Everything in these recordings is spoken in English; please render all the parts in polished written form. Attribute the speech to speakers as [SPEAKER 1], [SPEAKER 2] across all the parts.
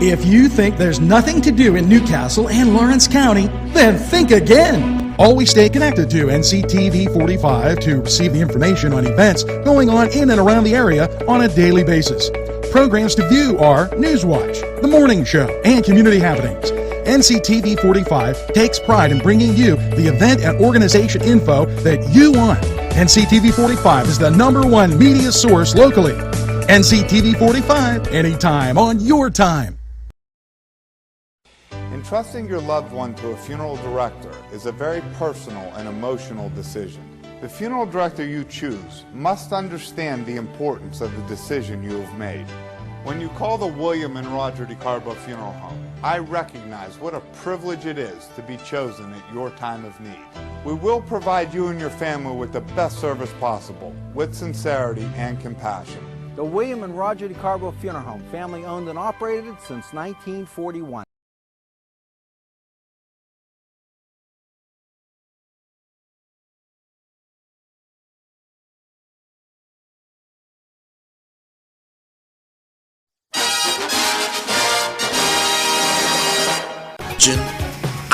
[SPEAKER 1] If you think there's nothing to do in Newcastle and Lawrence County, then think again. Always stay connected to NCTV45 to receive the information on events going on in and around the area on a daily basis. Programs to view are NewsWatch, The Morning Show, and Community Happenings. NCTV45 takes pride in bringing you the event and organization info that you want. NCTV45 is the #1 media source locally. NCTV45, anytime on your time.
[SPEAKER 2] Entrusting your loved one to a funeral director is a very personal and emotional decision. The funeral director you choose must understand the importance of the decision you have made. When you call the William and Roger DeCarbo Funeral Home, I recognize what a privilege it is to be chosen at your time of need. We will provide you and your family with the best service possible, with sincerity and compassion.
[SPEAKER 3] The William and Roger DeCarbo Funeral Home, family owned and operated since 1941.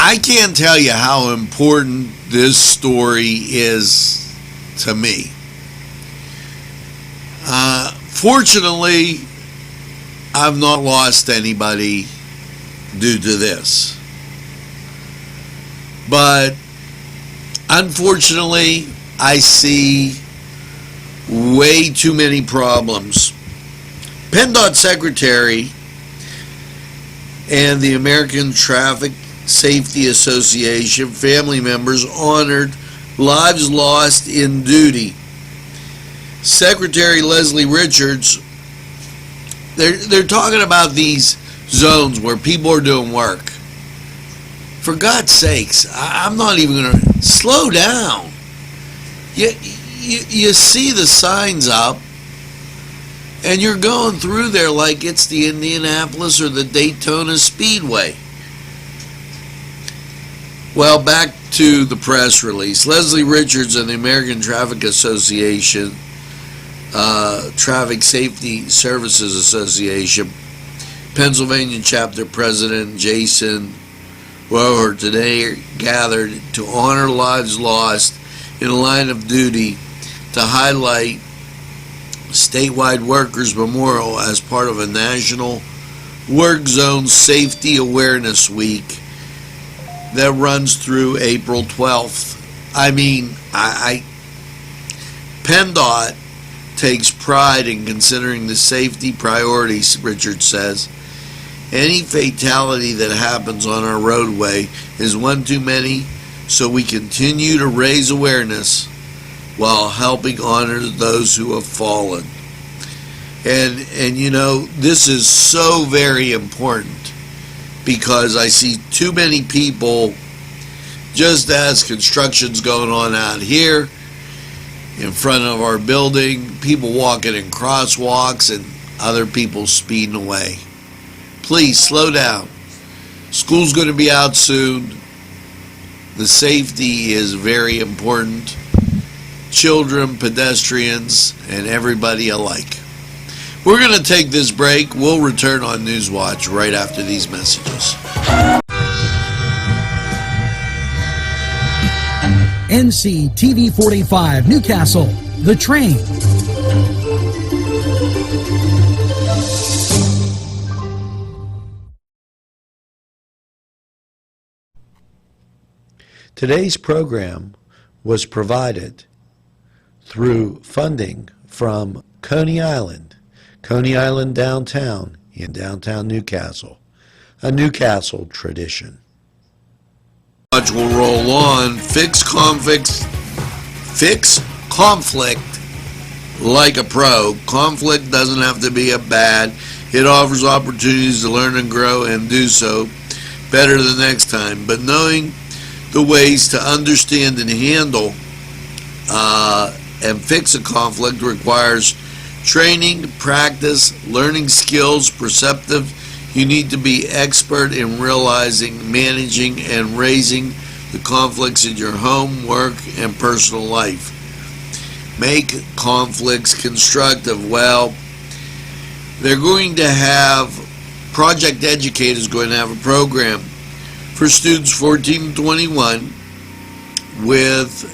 [SPEAKER 4] I can't tell you how important this story is to me. Fortunately, I've not lost anybody due to this. But unfortunately, I see way too many problems. PennDOT Secretary and the American Traffic Safety Association family members honored lives lost in duty. Secretary Leslie Richards, they're talking about these zones where people are doing work. For God's sakes, I'm not even going to slow down. You see the signs up, and you're going through there like it's the Indianapolis or the Daytona Speedway. Well, back to the press release. Leslie Richards and the American Traffic Association, Traffic Safety Services Association, Pennsylvania Chapter President Jason Roher today gathered to honor lives lost in the line of duty to highlight statewide Workers' Memorial as part of a National Work Zone Safety Awareness Week that runs through April 12th. I mean, PennDOT takes pride in considering the safety priorities, Richard says. Any fatality that happens on our roadway is one too many, so we continue to raise awareness while helping honor those who have fallen. And you know, this is so very important because I see too many people, just as construction's going on out here in front of our building, people walking in crosswalks and other people speeding away. Please slow down. School's going to be out soon. The safety is very important. Children, pedestrians, and everybody alike. We're going to take this break. We'll return on NewsWatch right after these messages.
[SPEAKER 1] NCTV45 Newcastle, The Train.
[SPEAKER 4] Today's program was provided through funding from Coney Island downtown in downtown Newcastle, a Newcastle tradition. Watch will roll on. Fix conflict like a pro. Conflict doesn't have to be a bad. It offers opportunities to learn and grow and do so better the next time. But knowing the ways to understand and handle and fix a conflict requires training, practice, learning skills, perceptive. You need to be expert in realizing, managing, and raising the conflicts in your home, work, and personal life. Make conflicts constructive. Well, they're going to have Project Educate is going to have a program for students 14 to 21 with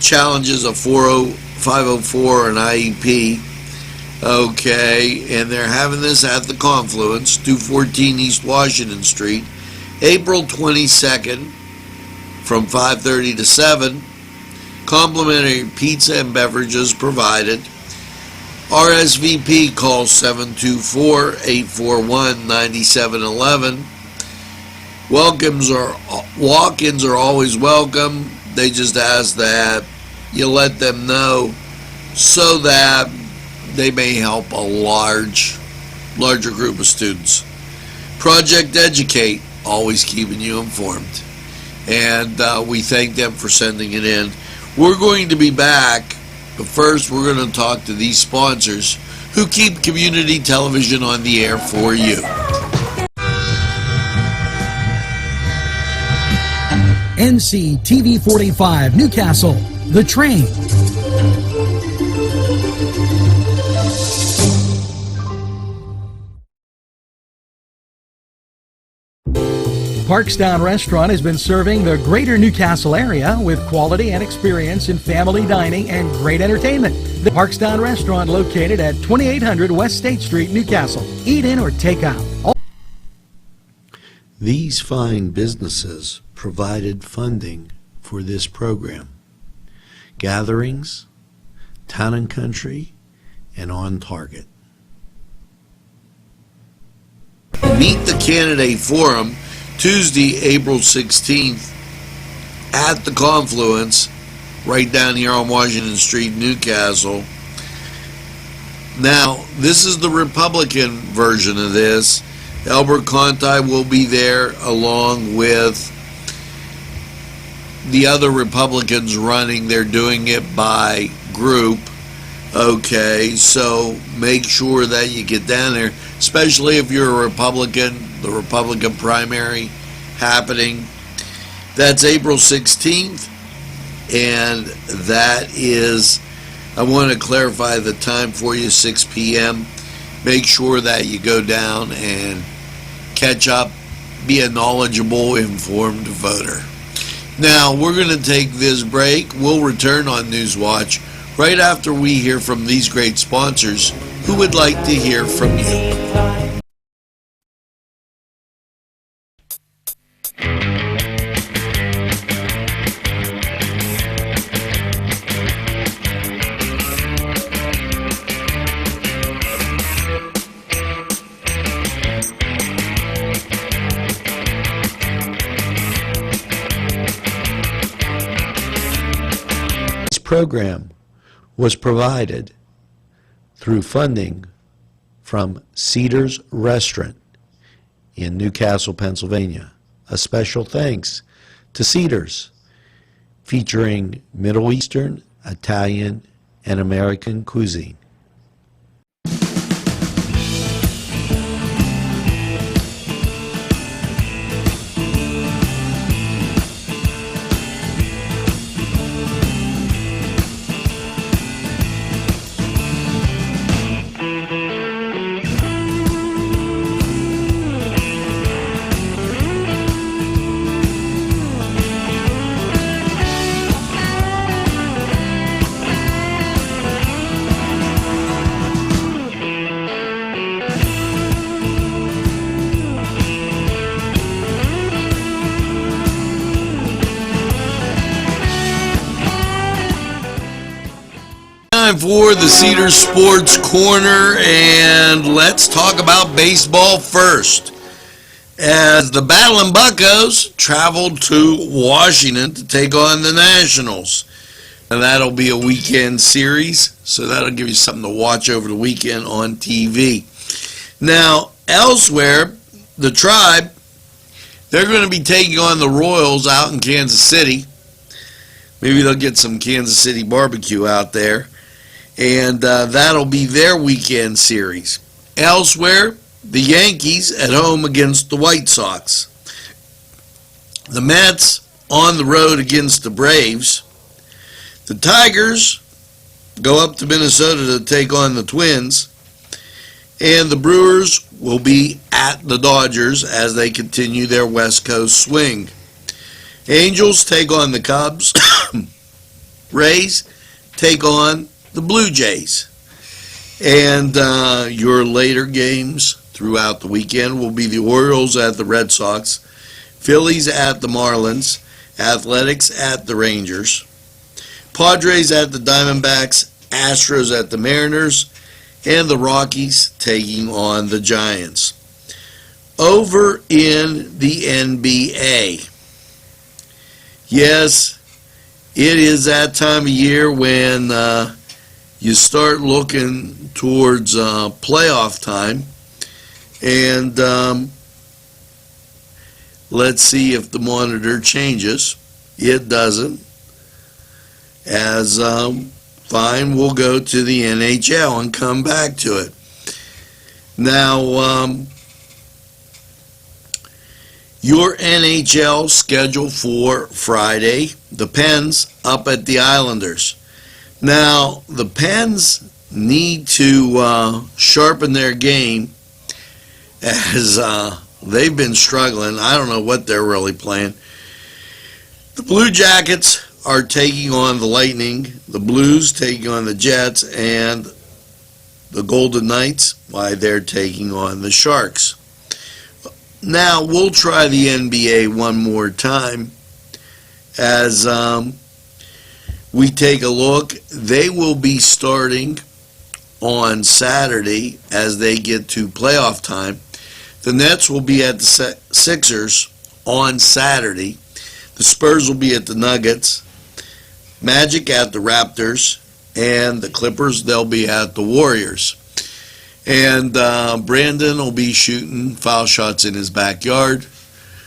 [SPEAKER 4] challenges of 504 and IEP. Okay, and they're having this at the Confluence, 214 East Washington Street, April 22nd from 5:30 to 7. Complimentary pizza and beverages provided. RSVP call 724-841-9711. Walk-ins are always welcome. They just ask that you let them know so that they may help a larger group of students. Project Educate, always keeping you informed. And we thank them for sending it in. We're going to be back, but first we're going to talk to these sponsors who keep community television on the air for you.
[SPEAKER 1] NCTV45 Newcastle, The Train. Parkstown Restaurant has been serving the greater Newcastle area with quality and experience in family dining and great entertainment. The Parkstown Restaurant, located at 2800 West State Street, Newcastle. Eat in or take out.
[SPEAKER 4] These fine businesses provided funding for this program. Gatherings, Town and Country, and On Target. Meet the Candidate Forum Tuesday, April 16th at the Confluence, right down here on Washington Street, Newcastle. Now, this is the Republican version of this. Albert Conti will be there along with the other Republicans running. They're doing it by group. Okay, so make sure that you get down there, especially if you're a Republican. The Republican primary happening. That's April 16th, and that is, I want to clarify the time for you, 6 p.m. Make sure that you go down and catch up, be a knowledgeable, informed voter. Now, we're going to take this break. We'll return on NewsWatch right after we hear from these great sponsors who would like to hear from you. Program was provided through funding from Cedars Restaurant in Newcastle, Pennsylvania. A special thanks to Cedars, featuring Middle Eastern, Italian, and American cuisine. For the Cedars Sports Corner, and let's talk about baseball first. As the Battling Buccos traveled to Washington to take on the Nationals. And that'll be a weekend series, so that'll give you something to watch over the weekend on TV. Now, elsewhere, the Tribe, they're going to be taking on the Royals out in Kansas City. Maybe they'll get some Kansas City barbecue out there. And that'll be their weekend series. Elsewhere, the Yankees at home against the White Sox. The Mets on the road against the Braves. The Tigers go up to Minnesota to take on the Twins. And the Brewers will be at the Dodgers as they continue their West Coast swing. Angels take on the Cubs. Rays take on the Blue Jays. And your later games throughout the weekend will be the Orioles at the Red Sox, Phillies at the Marlins, Athletics at the Rangers, Padres at the Diamondbacks, Astros at the Mariners, and the Rockies taking on the Giants. Over in the NBA, yes, it is that time of year when you start looking towards playoff time, and let's see if the monitor changes. It doesn't. As fine, we'll go to the NHL and come back to it. Now, your NHL schedule for Friday, the Pens up at the Islanders. Now, the Pens need to sharpen their game as they've been struggling. I don't know what they're really playing. The Blue Jackets are taking on the Lightning, the Blues taking on the Jets, and the Golden Knights, why, they're taking on the Sharks. Now, we'll try the NBA one more time as we take a look. They will be starting on Saturday as they get to playoff time. The Nets will be at the Sixers on Saturday. The Spurs will be at the Nuggets. Magic at the Raptors. And the Clippers, they'll be at the Warriors. And Brandon will be shooting foul shots in his backyard.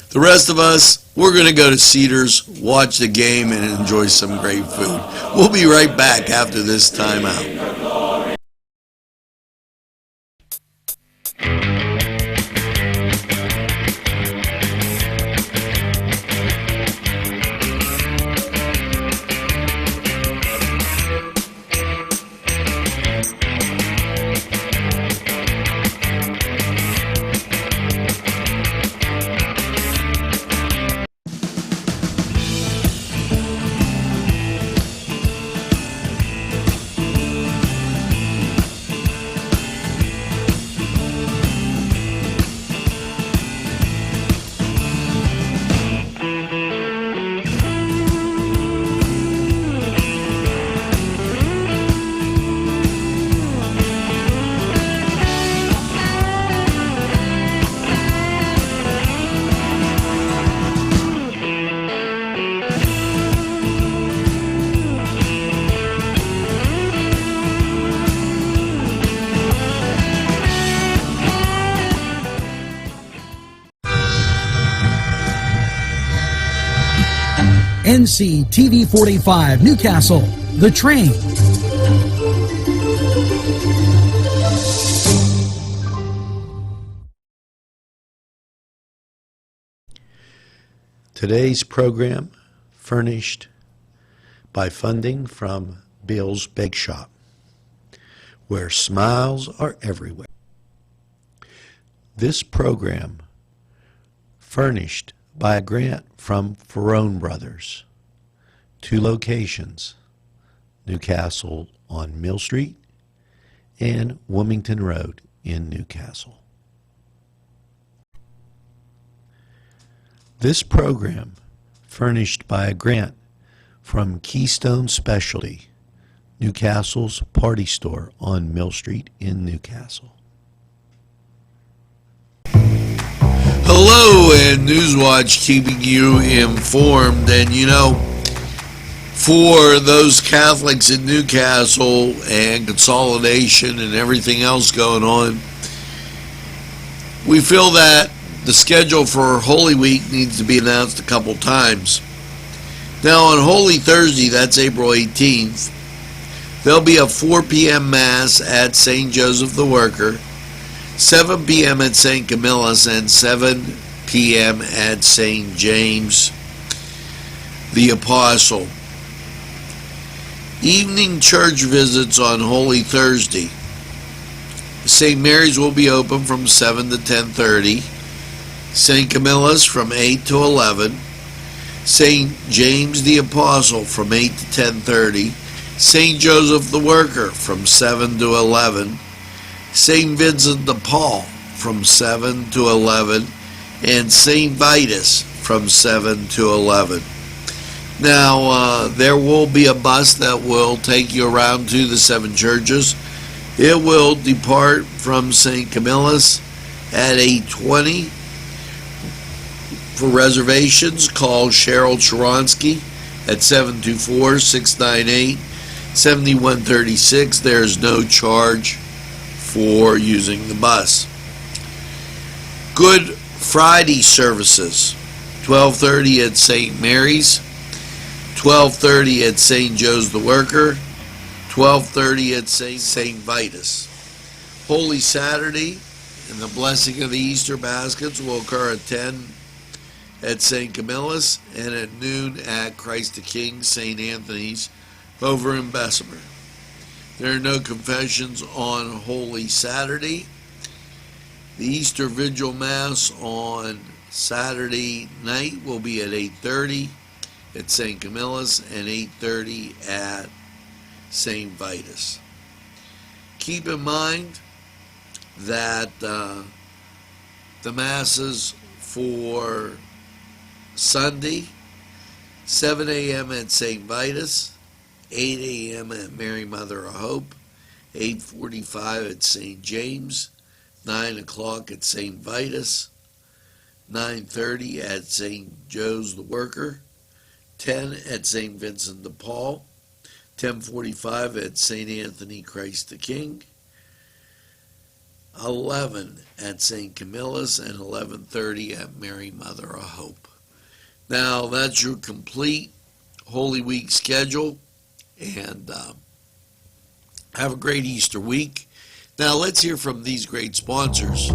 [SPEAKER 4] The rest of us, we're going to go to Cedars, watch the game, and enjoy some great food. We'll be right back after this timeout.
[SPEAKER 1] NCTV45 Newcastle, The Train.
[SPEAKER 5] Today's program furnished by funding from Bill's Bake Shop, where smiles are everywhere. This program furnished by a grant from Ferrone Brothers, 2 locations, Newcastle on Mill Street and Wilmington Road in Newcastle. This program furnished by a grant from Keystone Specialty, Newcastle's party store on Mill Street in Newcastle.
[SPEAKER 4] Hello, and NewsWatch keeping you informed. And you know, for those Catholics in Newcastle and consolidation and everything else going on, we feel that the schedule for Holy Week needs to be announced a couple times. Now, on Holy Thursday, that's April 18th, there'll be a 4 p.m. Mass at St. Joseph the Worker, 7 p.m. at St. Camillus, and 7 p.m. at St. James the Apostle. Evening church visits on Holy Thursday. St. Mary's will be open from 7 to 10:30. St. Camilla's from 8 to 11. St. James the Apostle from 8 to 10:30. St. Joseph the Worker from 7 to 11. St. Vincent de Paul from 7 to 11. And St. Vitus from 7 to 11. Now, there will be a bus that will take you around to the 7 churches. It will depart from St. Camilla's at 8:20. For reservations, call Cheryl Charonsky at 724-698-7136. There is no charge for using the bus. Good Friday services, 12:30 at St. Mary's, 12:30 at St. Joe's the Worker, 12:30 at St. Vitus. Holy Saturday and the blessing of the Easter baskets will occur at 10 at St. Camilla's and at noon at Christ the King, St. Anthony's, over in Bessemer. There are no confessions on Holy Saturday. The Easter Vigil Mass on Saturday night will be at 8:30 at St. Camilla's and 8:30 at St. Vitus. Keep in mind that the Masses for Sunday, 7 a.m. at St. Vitus, 8 a.m. at Mary Mother of Hope, 8:45 at St. James, 9 o'clock at St. Vitus, 9:30 at St. Joe's the Worker, 10 at St. Vincent de Paul, 10:45 at St. Anthony Christ the King, 11 at St. Camilla's, and 11:30 at Mary Mother of Hope. Now, that's your complete Holy Week schedule, and have a great Easter week. Now, let's hear from these great sponsors.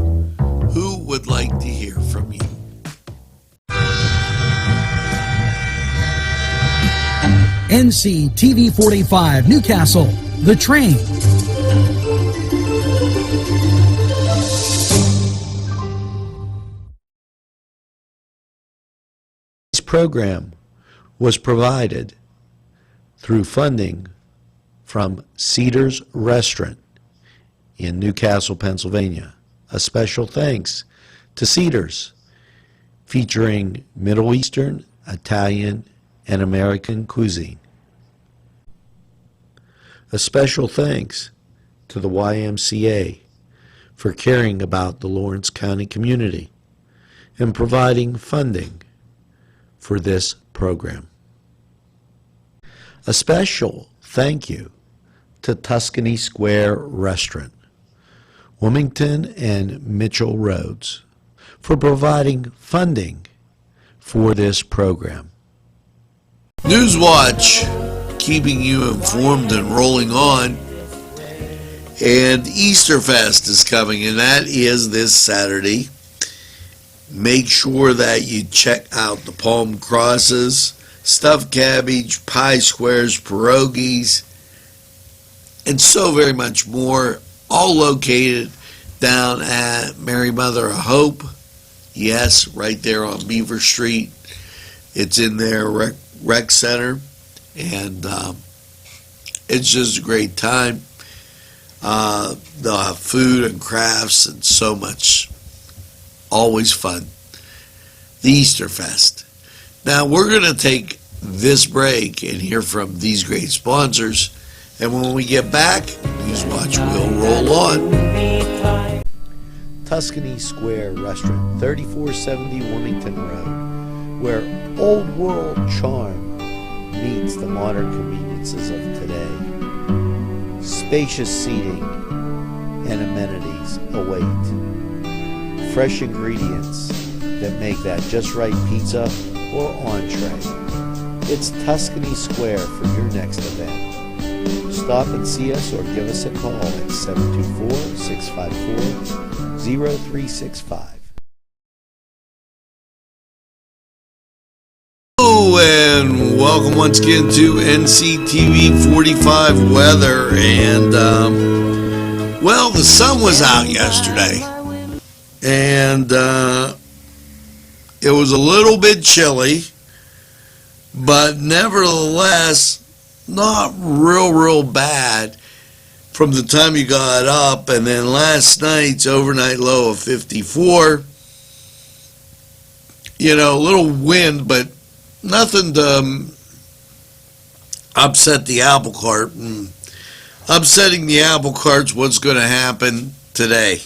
[SPEAKER 4] Who would like to hear from you?
[SPEAKER 1] NCTV45 Newcastle, The Train.
[SPEAKER 5] This program was provided through funding from Cedars Restaurant in Newcastle, Pennsylvania. A special thanks to Cedars, featuring Middle Eastern, Italian, and American cuisine. A special thanks to the YMCA for caring about the Lawrence County community and providing funding for this program. A special thank you to Tuscany Square Restaurant, Wilmington and Mitchell Roads, for providing funding for this program.
[SPEAKER 4] NewsWatch, keeping you informed and rolling on. And Easter Fest is coming, and that is this Saturday. Make sure that you check out the palm crosses, stuffed cabbage, pie squares, pierogies, and so very much more, all located down at Mary Mother of Hope. Yes, right there on Beaver Street. It's in their rec center, and it's just a great time. They'll have food and crafts and so much. Always fun. The Easter Fest. Now, we're going to take this break and hear from these great sponsors. And when we get back, NewsWatch will roll on.
[SPEAKER 5] Tuscany Square Restaurant, 3470 Wilmington Road, where old world charm meets the modern conveniences of today. Spacious seating and amenities await. Fresh ingredients that make that just right pizza or entree. It's Tuscany Square for your next event. Stop and see us or give us a call at 724-654-0365.
[SPEAKER 4] Hello, and welcome once again to NCTV45 weather. And Well, the sun was out yesterday, and it was a little bit chilly, but nevertheless not real bad from the time you got up. And then last night's overnight low of 54. You know, a little wind, but nothing to upset the apple cart. And upsetting the apple cart's what's going to happen today.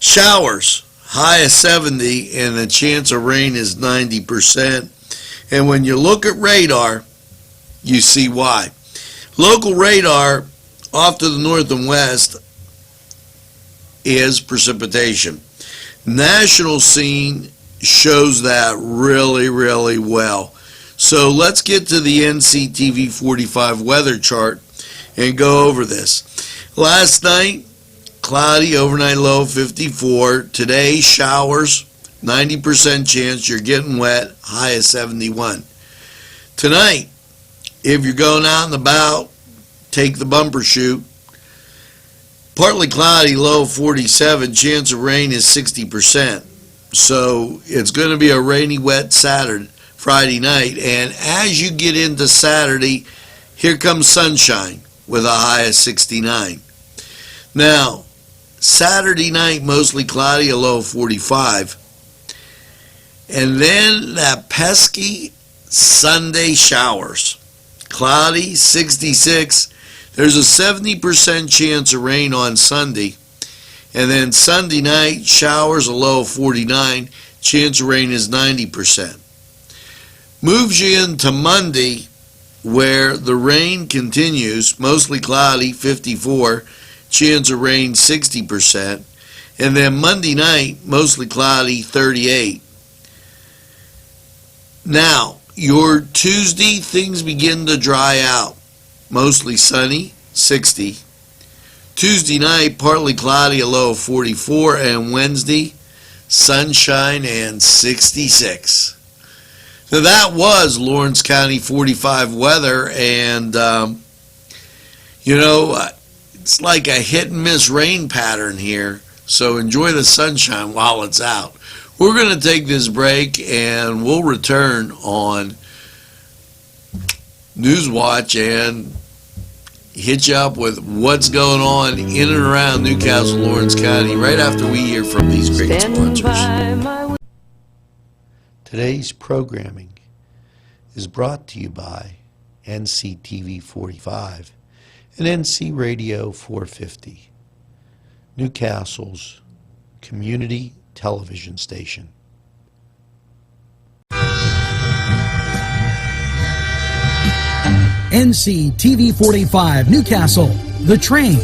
[SPEAKER 4] Showers, high of 70, and the chance of rain is 90%. And when you look at radar, you see why. Local radar off to the north and west is precipitation. National scene shows that really well. So let's get to the NCTV45 weather chart and go over this. Last night, cloudy, overnight low 54. Today, showers, 90% chance you're getting wet, high of 71. Tonight, if you're going out and about, take the bumper chute. Partly cloudy, low 47, chance of rain is 60%. So it's going to be a rainy, wet Friday night. And as you get into Saturday, here comes sunshine with a high of 69. Now, Saturday night, mostly cloudy, a low of 45. And then that pesky Sunday showers. Cloudy, 66. There's a 70% chance of rain on Sunday. And then Sunday night, showers, a low of 49. Chance of rain is 90%. Moves you into Monday, where the rain continues, mostly cloudy, 54. Chance of rain, 60%. And then Monday night, mostly cloudy, 38. Now, your Tuesday, things begin to dry out. Mostly sunny, 60. Tuesday night, partly cloudy, a low of 44. And Wednesday, sunshine and 66. So that was Lawrence County 45 weather. And, it's like a hit and miss rain pattern here. So enjoy the sunshine while it's out. We're going to take this break, and we'll return on NewsWatch and hit you up with what's going on in and around Newcastle, Lawrence County, right after we hear from these great sponsors.
[SPEAKER 5] Today's programming is brought to you by NCTV45 and NC Radio 450, Newcastle's community television station.
[SPEAKER 1] NCTV45 Newcastle, The Train.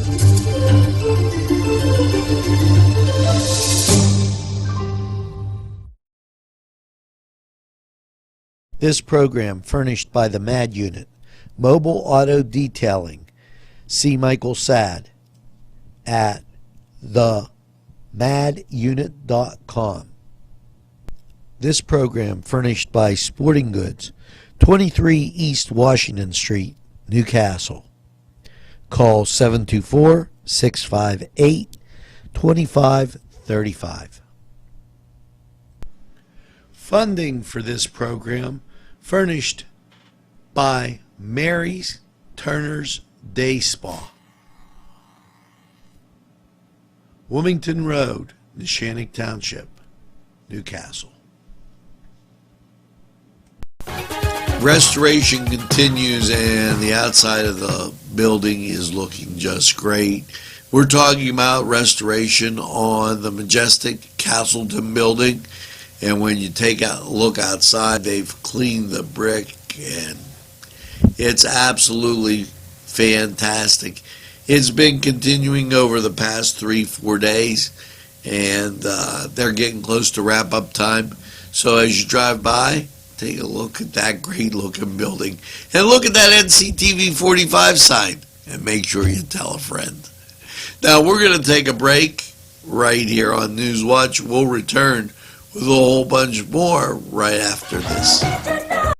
[SPEAKER 5] This program furnished by the MAD Unit, Mobile Auto Detailing. See Michael Sad at themadunit.com. This program furnished by Sporting Goods, 23 East Washington Street, Newcastle. Call 724-658-2535. Funding for this program furnished by Mary's Turner's Day Spa, Wilmington Road, Neshannock Township, Newcastle.
[SPEAKER 4] Restoration continues, and the outside of the building is looking just great. We're talking about restoration on the majestic Castleton building, and when you take a look outside, they've cleaned the brick, and it's absolutely fantastic. It's been continuing over the past 3-4 days, and they're getting close to wrap-up time. So as you drive by, take a look at that great-looking building. And look at that NCTV45 sign, and make sure you tell a friend. Now, we're going to take a break right here on NewsWatch. We'll return with a whole bunch more right after this.